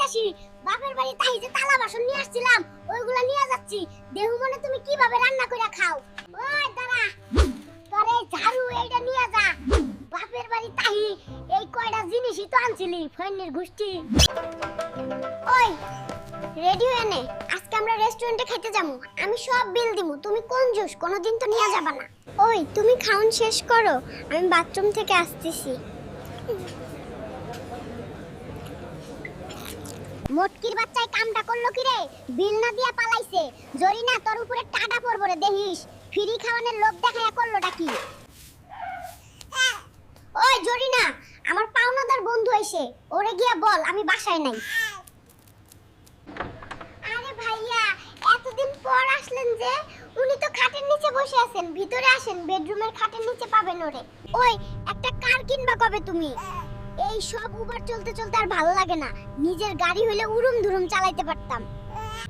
আসি বাপের বাড়ি তাই যে থালা বাসন নিয়ে আসছিলাম ওইগুলা নিয়ে যাচ্ছি দেহু মনে তুমি কিভাবে রান্না করে খাও ওই দাঁড়া তোরে ঝাড়ু এইটা নিয়ে যা বাপের বাড়ি তাই এই কয়টা জিনিসই তো আনছিলি ফইনের গোষ্ঠী ওই রেডি হয়ে নে আজকে আমরা রেস্টুরেন্টে খেতে যাবো আমি সব বিল দিমু তুমি কঞ্জুস কোনোদিন তো নিয়ে যাবা না ওই তুমি খাওন শেষ করো আমি বাথরুম থেকে আসতেছি মোটকির বাচ্চায় কামটা করলো কি রে বিল না দিয়া পালাইছে জরিনা তোর উপরে টাকা পড়বো রে দেখিস ফ্রি খাওয়ানোর লোভ দেখায়া করলোটা কি ওই জরিনা আমার পাওনাদার বন্ধু আইছে ওরে গিয়া বল আমি বাসায় নাই আরে ভাইয়া এতদিন পর আসলেন যে উনি তো খাটের নিচে বসে আছেন ভিতরে আসেন বেডরুমের খাটের নিচে পাবেন ওরে ওই একটা কার কিনবা কবে তুমি এই সব উবার চলতে চলতে আর ভালো লাগে না নিজের গাড়ি হইলে উড়ুম ধুরুম চালাইতে পারতাম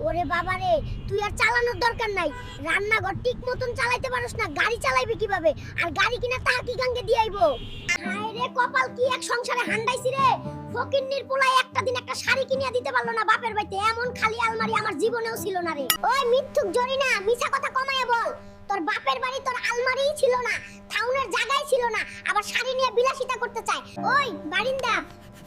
ওরে বাবা রে তুই আর চালানোর দরকার নাই রান্নাঘর ঠিক মতন চালাইতে পারোস না গাড়ি চালাইবি কিভাবে আর গাড়ি কিনা তা কি গাঙ্গে দিয়ে আইবো হায় রে কপাল কি এক সংসারে হান্ডাইছি রে ফকিন্নির পোলাই একটা দিন একটা শাড়ি কিনিয়া দিতে পারলো না বাপের বাড়িতে এমন খালি আলমারি আমার জীবনেও ছিল না রে ওই মিথ্যুক জরিনা মিছা কথা কমায়া বল তোর বাপের বাড়ি তোর আলমারিই ছিল না থাউনের জায়গায় ছিল না আবার শাড়ি নিয়ে বিলাসিতা করতে চায় ওই বারিন্দা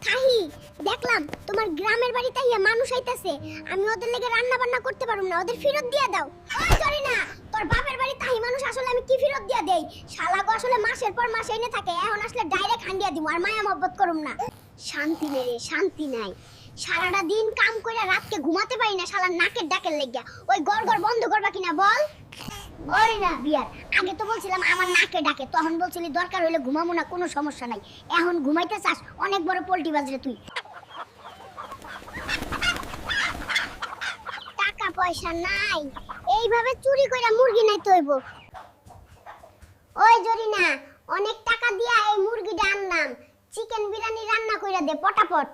খাহি দেখলাম তোমার গ্রামের বাড়িতে ইয়া মানুষ আইতাছে আমি ওদের লাগি রান্না বান্না করতে পারুম না ওদের ফেরত দিয়া দাও ওই জরিনা তোর বাপের বাড়ি তাই মানুষ আসলে আমি কি ফেরত দিয়া দেই শালা গো আসলে মাসের পর মাস এনে থাকে এখন আসলে ডাইরেক্ট হান্ডিয়া দিমু আর মায়া মহব্বত করুম না শান্তি নেই রে শান্তি নাই সারাটা দিন কাম কইরা রাতকে ঘুমাতে পারি না শালা নাকের ডাকের লাগিয়া ওই গড় বন্ধ করবা কিনা বল ওরে না বিয়ার আগে তো বলছিলাম আমার নাকে ডাকে তখন বলছিলি দরকার হইলে ঘুমামু না কোনো সমস্যা নাই এখন ঘুমাইতে চাস অনেক বড় পোল্টি বাজরে তুই টাকা পয়সা নাই এইভাবে চুরি কইরা মুরগি নাই তইব ওই জরিনা অনেক টাকা দিয়া এই মুরগিটা আনলাম চিকেন বিরিয়ানি রান্না কইরা দে পটাপট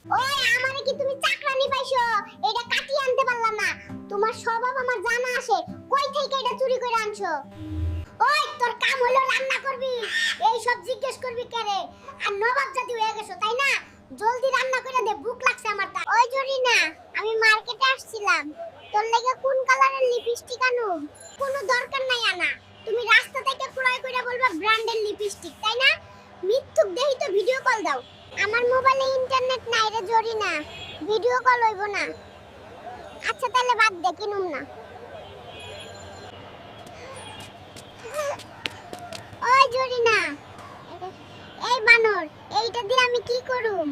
ওই আমারে কি তুমি চাকরানি পাইছো এটা কাটিয়ে আনতে পারলা না তোমার স্বভাব আমার জানা আছে কই থেকে এটা চুরি করে আনছো ওই তোর কাম হলো রান্না করবি এই সব জিজ্ঞেস করবি কেরে আর নবাব জাতি হয়ে গেছো তাই না জলদি রান্না করে দে ভুক লাগছে আমার তা ওই জরিনা আমি মার্কেটে আসছিলাম তোর লাগি কোন কালারের লিপস্টিক আনো কোনো দরকার নাই আনা তুমি রাস্তা থেকে ক্রয় কইরা বলবা ব্র্যান্ডের লিপস্টিক তাই না মিথ্যুক দেই তো ভিডিও কল দাও আমার মোবাইলে ইন্টারনেট নাই রে জরিনা ভিডিও কল হইব না আচ্ছা তাহলে বাদ দে কিনুম না ওই জরিনা এই বানর এইটা দিয়ে আমি কি করুম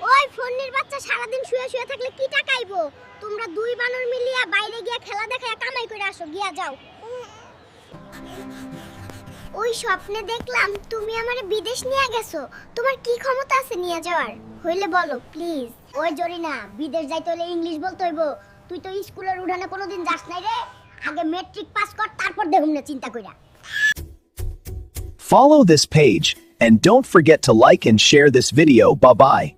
ওই ফোনের বাচ্চা সারা দিন শুয়ে শুয়ে থাকলে কি টাকা আইবো তোমরা দুই বানর মিলিয়া বাইরে গিয়া খেলা দেখায়া কামাই করে আসো গিয়া যাও ওই স্বপ্নে দেখলাম তুমি আমারে বিদেশ নিয়ে গেছো তোমার কি ক্ষমতা আছে নিয়ে যাওয়ার হইলে বলো প্লিজ ওই জরিনা বিদেশ যাইতে হলে ইংলিশ বলতে হইব তুই তো স্কুলের উঠানে কোনোদিন যাস নাই রে আগে ম্যাট্রিক পাস কর তারপর দেখুম না চিন্তা কইরা Follow this page and don't forget to like and share this video. Bye bye.